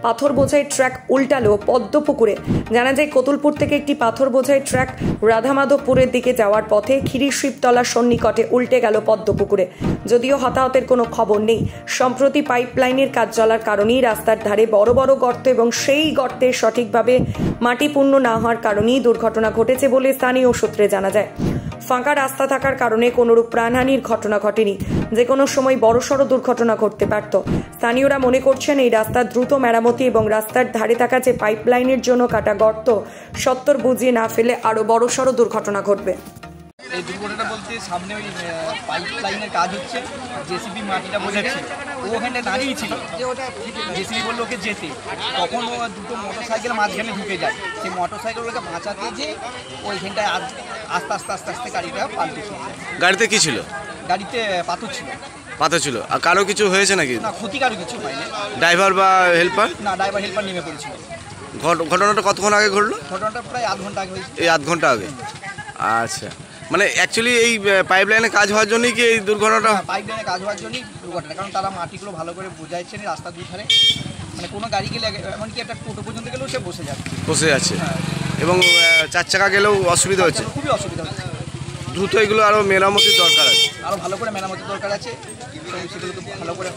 পাথর বোঝাই ট্রাক উল্টালো পদ্মপুকুরে। জানা যায় কতুলপুর থেকে একটি পাথর বোঝাই ট্রাক রাধামাধবপুরের দিকে যাওয়ার পথে খিরি শিবতলার সন্নিকটে উল্টে গেল পদ্মপুকুরে। যদিও হতাহতের কোনো খবর নেই। সম্প্রতি পাইপলাইনের কাজ চলার কারণেই রাস্তার ধারে বড় বড় গর্ত এবং সেই গর্তে সঠিকভাবে মাটি পূর্ণ না হওয়ার কারণেই দুর্ঘটনা ঘটেছে বলে স্থানীয় সূত্রে জানা যায়। ফাঁকা রাস্তা থাকার কারণে কোনোরূপ প্রাণহানির ঘটনা ঘটেনি। যে কোনো সময় বড়সড় দুর্ঘটনা ঘটতে পারত। স্থানীয়রা মনে করছেন এই রাস্তার দ্রুত মেরামতি এবং রাস্তার ধারে থাকা যে পাইপলাইনের জন্য কাটা গর্ত সত্বর বুঝিয়ে না ফেলে আরো বড়সড় দুর্ঘটনা ঘটবে। এই দুর্ঘটনা বলতে সামনে ওই পাইপ লাইনের কাজ হচ্ছে, জেসিবি মাটিটা বোঝাচ্ছে, ও ওখানে দাঁড়িয়ে ছিল, জেসিবি বললো ওকে যেতে, তখন ও দুটো মোটরসাইকেল মাঝখানে ঢুকে যায়। সেই মোটরসাইকেলগুলোকে বাঁচাতে যে ওইখানটায় আস্তে আস্তে আস্তে আস্তে গাড়িটা পাল্টেছে। গাড়িতে কি ছিল? গাড়িতে পাথর ছিল। পাথর ছিল। আর কারো কিছু হয়েছে নাকি? না, ক্ষতি কারো কিছু হয়নি। ড্রাইভার বা হেল্পার? না, ড্রাইভার হেল্পার নেমে পড়েছিল। ঘটনাটা কতক্ষণ আগে ঘটলো? ঘটনাটা প্রায় আধ ঘন্টা আগে হয়েছে। এই আধ ঘন্টা আগে? আচ্ছা, মানে অ্যাকচুয়ালি এই পাইপলাইনে কাজ হওয়ার জন্যই কি এই দুর্ঘটনাটা? পাইপলাইনে কাজ হওয়ার জন্যই দুর্ঘটনা, কারণ তারা মাটিগুলো ভালো করে বোঝাইছে না রাস্তার দুধারে। মানে কোনো গাড়ি গেলে, এমনকি একটা টোটো পর্যন্ত গেলেও সে বসে যাচ্ছে। এবং 4 চাকা গেলেও অসুবিধা হচ্ছে। খুবই অসুবিধা হচ্ছে। দ্রুত এগুলো আরও মেরামতির দরকার আছে। আরও ভালো করে মেরামতির দরকার আছে। সেগুলোকে ভালো করে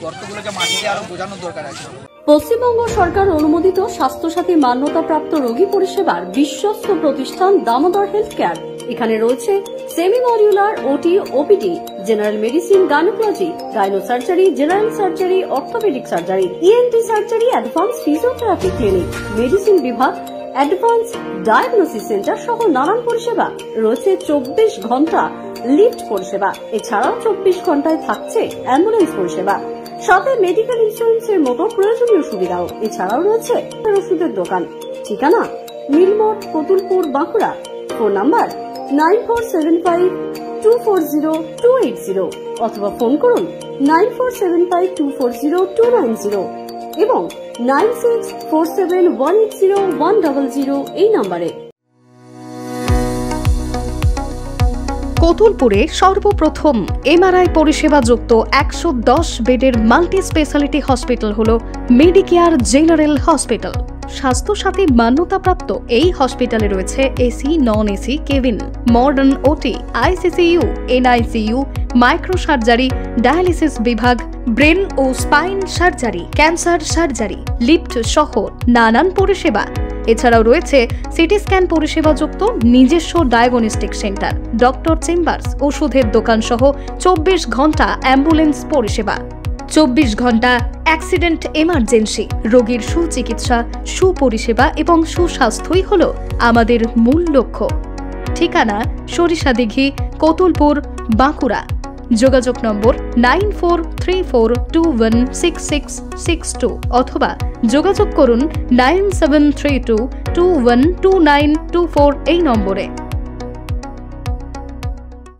গর্তগুলোকে মাটিতে আরও বোঝানোর দরকার আছে। পশ্চিমবঙ্গ সরকার অনুমোদিত স্বাস্থ্যসাথী মান্যতাপ্রাপ্ত রোগী পরিষেবার বিশ্বস্ত প্রতিষ্ঠান দামোদর হেলথ কেয়ার। এখানে রয়েছে semi modular OT, OPD, general medicine, gynaecology, gynae surgery, general surgery, orthopaedic surgery, ENT surgery, advance physiotherapy clinic, medicine বিভাগ, অ্যাডভান্স ডায়াগনোসিস সেন্টার সহ নানান পরিষেবা রয়েছে। 24 ঘন্টা লিফট পরিষেবা, এছাড়াও 24 ঘন্টায় থাকছে অ্যাম্বুলেন্স পরিষেবা, সাথে মেডিকেল ইন্স্যুরেন্সের মতো প্রয়োজনীয় সুবিধাও। এছাড়াও রয়েছে ওষুধের দোকান। ঠিকানা নীলমঠ, কতুলপুর, বাঁকুড়া। ফোন নাম্বার 9475240280 অথবা ফোন করুন 9475240290 এবং 9647180100 এই নম্বরে। কতুলপুরে সর্বপ্রথম এমআরআই পরিষেবা যুক্ত 110 বেডের মাল্টি স্পেশালিটি হসপিটাল হল মেডিকেয়ার জেনারেল হসপিটাল। স্বাস্থ্যসাথী মান্যতাপ্রাপ্ত এই হসপিটালে রয়েছে AC, non AC cabin, modern OT, ICCU, NICU, micro surgery, dialysis বিভাগ, ব্রেন ও spine surgery, cancer surgery, lift সহ নানান পরিষেবা। এছাড়াও রয়েছে সিটি স্ক্যান পরিষেবা যুক্ত নিজস্ব ডায়াগনস্টিক সেন্টার, ডক্টর চেম্বার্স, ওষুধের দোকান সহ 24 ঘন্টা অ্যাম্বুলেন্স পরিষেবা। 24 ঘন্টা অ্যাক্সিডেন্ট এমার্জেন্সি। রোগীর সুচিকিৎসা, সুপরিষেবা এবং সুস্বাস্থ্যই হল আমাদের মূল লক্ষ্য। ঠিকানা সরিষাদিঘি, কতুলপুর, বাঁকুড়া। যোগাযোগ নম্বর 9434216662 অথবা যোগাযোগ করুন 9732212924 এই নম্বরে।